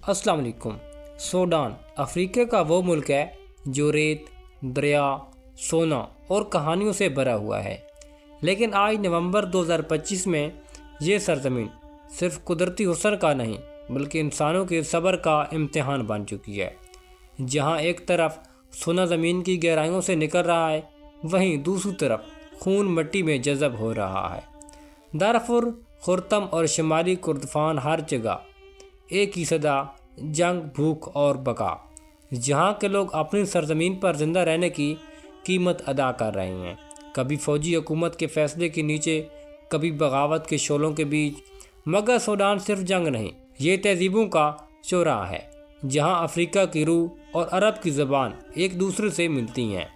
अस्सलाम वालेकुम। Sudan Africa का वो मुल्क है जो रेत, दरिया, सोना और कहानियों से भरा हुआ है। लेकिन आज नवंबर 2025 में ये सरजमीन सिर्फ कुदरती हुस्न का नहीं बल्कि इंसानों के सब्र का इम्तिहान बन चुकी है। जहाँ एक तरफ सोना ज़मीन की गहराइयों से निकल रहा है, वहीं दूसरी तरफ खून मिट्टी में जज़ब हो रहा है। दारफुर, खुर्तम और शुमाली कुर्दफान हर जगह एक ही सदा, जंग, भूख और बका। जहाँ के लोग अपनी सरजमीन पर ज़िंदा रहने की कीमत अदा कर रहे हैं, कभी फ़ौजी हुकूमत के फ़ैसले के नीचे, कभी बगावत के शोलों के बीच। मगर सूडान सिर्फ जंग नहीं, ये तहजीबों का चौराहा है, जहाँ अफ्रीका की रूह और अरब की ज़बान एक दूसरे से मिलती हैं।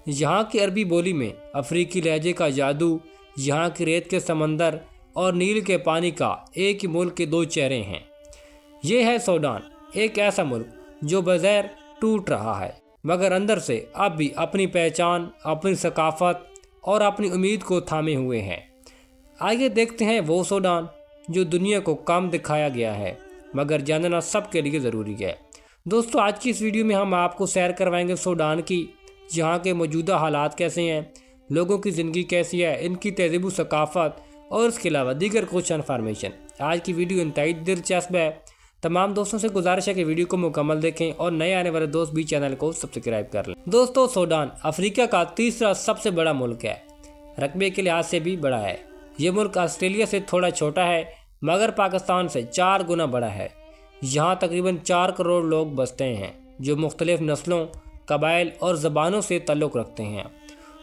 यहाँ की अरबी बोली में अफ्रीकी लहजे का जादू, यहाँ की रेत के समंदर और नील के पानी का एक ही मुल्क के दो चेहरे हैं। ये है सूडान, एक ऐसा मुल्क जो बज़ाहिर टूट रहा है मगर अंदर से अब भी अपनी पहचान, अपनी सकाफत और अपनी उम्मीद को थामे हुए हैं। आइए देखते हैं वो सूडान जो दुनिया को कम दिखाया गया है मगर जानना सबके लिए ज़रूरी है। दोस्तों, आज की इस वीडियो में हम आपको सैर करवाएंगे सूडान की, जहाँ के मौजूदा हालात कैसे हैं, लोगों की ज़िंदगी कैसी है, इनकी तहज़ीब, सकाफ़त और इसके अलावा दीगर कुछ इन्फॉर्मेशन। आज की वीडियो इंतहाई दिलचस्प है। तमाम दोस्तों से गुजारिश है कि वीडियो को मुकम्मल देखें और नए आने वाले दोस्त भी चैनल को सब्सक्राइब कर लें। दोस्तों, सूडान अफ्रीका का तीसरा सबसे बड़ा मुल्क है, रकबे के लिहाज से भी बड़ा है। ये मुल्क ऑस्ट्रेलिया से थोड़ा छोटा है मगर पाकिस्तान से 4 गुना बड़ा है। यहाँ तकरीबन 4 करोड़ लोग बसते हैं जो मुख्तलिफ नस्लों, कबाइल और ज़बानों से ताल्लुक़ रखते हैं।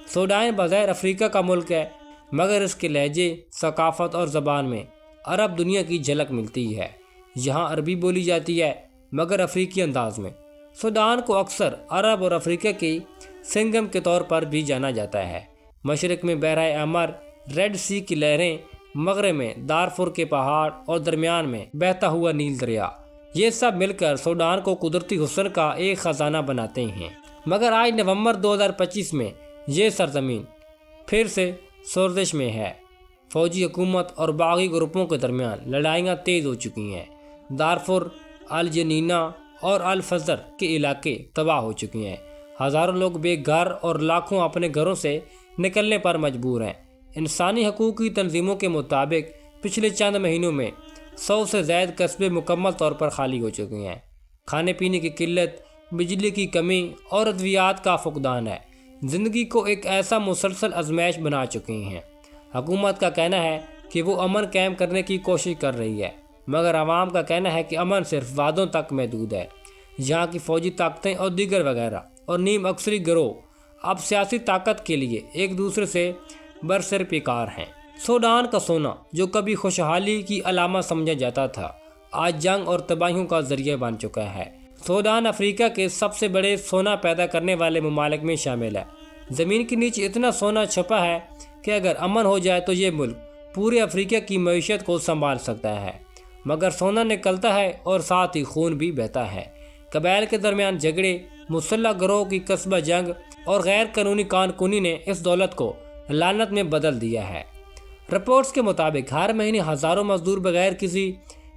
सूडान बज़ाहिर अफ्रीका का मुल्क है मगर इसके लहजे, सकाफ़त और ज़बान में अरब दुनिया की झलक मिलती है। यहाँ अरबी बोली जाती है मगर अफ्रीकी अंदाज में। सूडान को अक्सर अरब और अफ्रीका की संगम के तौर पर भी जाना जाता है। मशरक़ में बहराए अहमर, रेड सी की लहरें, मगरब में दारफुर के पहाड़ और दरमियान में बहता हुआ नील दरिया, ये सब मिलकर सूडान को कुदरती हुस्न का एक ख़जाना बनाते हैं। मगर आज नवंबर 2025 में ये सरजमीन फिर से सोर्दिश में है। फ़ौजी हुकूमत और बागी ग्रुपों के दरमियान लड़ाइयाँ तेज़ हो चुकी हैं। दारफुर, अल जनीना और अल फजर के इलाके तबाह हो चुके हैं। हज़ारों लोग बेघर और लाखों अपने घरों से निकलने पर मजबूर हैं। इंसानी हकूक़ की तंजीमों के मुताबिक पिछले चंद महीनों में 100 से ज़ायद कस्बे मुकम्मल तौर पर खाली हो चुके हैं। खाने पीने की किल्लत, बिजली की कमी और अद्वियात का फुकदान है ज़िंदगी को एक ऐसा मुसलसल आजमाइश बना चुके हैं। हुकूमत का कहना है कि वो अमन कायम करने की कोशिश कर रही है मगर आवाम का कहना है कि अमन सिर्फ वादों तक महदूद है। यहाँ की फ़ौजी ताकतें और दीगर वगैरह और नीम अक्सरी गिरोह अब सियासी ताकत के लिए एक दूसरे से बरसर पिकार हैं। सूडान का सोना जो कभी खुशहाली की अलामत समझा जाता था, आज जंग और तबाहियों का जरिया बन चुका है। सूडान अफ्रीका के सबसे बड़े सोना पैदा करने वाले ममालिक में शामिल है। ज़मीन के नीचे इतना सोना छुपा है कि अगर अमन हो जाए तो ये मुल्क पूरे अफ्रीका की मईशत को संभाल सकता है। मगर सोना निकलता है और साथ ही खून भी बहता है। कबाइल के दरमियान झगड़े, मुसल्लह गिरोह की कस्बा जंग और गैर कानूनी कानकुनी ने इस दौलत को लानत में बदल दिया है। रिपोर्ट्स के मुताबिक हर महीने हज़ारों मजदूर बगैर किसी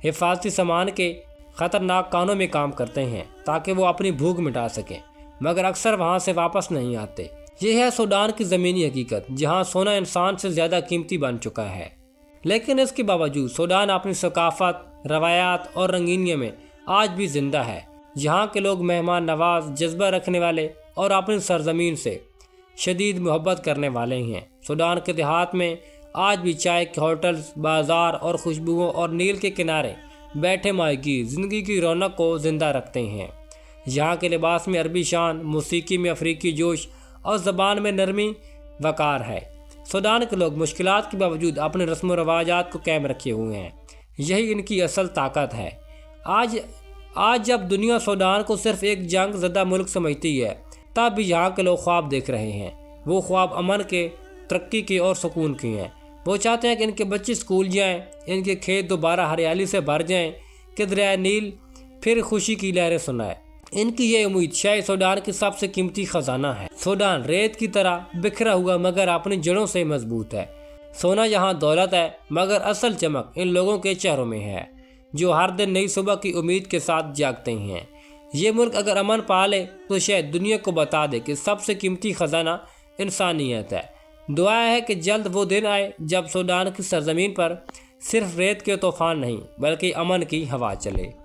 हिफाजती सामान के ख़तरनाक कानों में काम करते हैं ताकि वो अपनी भूख मिटा सकें, मगर अक्सर वहाँ से वापस नहीं आते। यह है सूडान की ज़मीनी हकीकत, जहाँ सोना इंसान से ज़्यादा कीमती बन चुका है। लेकिन इसके बावजूद सूडान अपनी सकाफ़त, रवायात और रंगीनियों में आज भी ज़िंदा है। यहाँ के लोग मेहमान नवाज, जज्बा रखने वाले और अपनी सरजमीन से शदीद मोहब्बत करने वाले हैं। सूडान के देहात में आज भी चाय के होटल्स, बाज़ार और खुशबुओं और नील के किनारे बैठे माहीगीर ज़िंदगी की रौनक को ज़िंदा रखते हैं। यहाँ के लिबास में अरबी शान, मौसीकी में अफ्रीकी जोश और ज़बान में नरमी वक़ार है। सूडान के लोग मुश्किलात के बावजूद अपने रस्म व रवाजात को कायम रखे हुए हैं। यही इनकी असल ताकत है। आज जब दुनिया सूडान को सिर्फ एक जंग ज़दा मुल्क समझती है, तब भी यहाँ के लोग ख्वाब देख रहे हैं। वो ख्वाब अमन के, तरक्की के और सुकून के हैं। वो चाहते हैं कि इनके बच्चे स्कूल जाएं, इनके खेत दोबारा हरियाली से भर जाएं, कि दरिया नील फिर खुशी की लहरें सुनाए। इनकी ये उम्मीद शायद सूडान की सबसे कीमती ख़जाना है। सूडान रेत की तरह बिखरा हुआ मगर अपनी जड़ों से मजबूत है। सोना यहाँ दौलत है मगर असल चमक इन लोगों के चेहरों में है। جو ہر دن نئی صبح کی امید کے ساتھ جاگتے ہیں۔ یہ ملک اگر امن پالے تو شاید دنیا کو بتا دے کہ سب سے قیمتی خزانہ انسانیت ہے۔ دعا ہے کہ جلد وہ دن آئے جب سوڈان کی سرزمین پر صرف ریت کے طوفان نہیں بلکہ امن کی ہوا چلے۔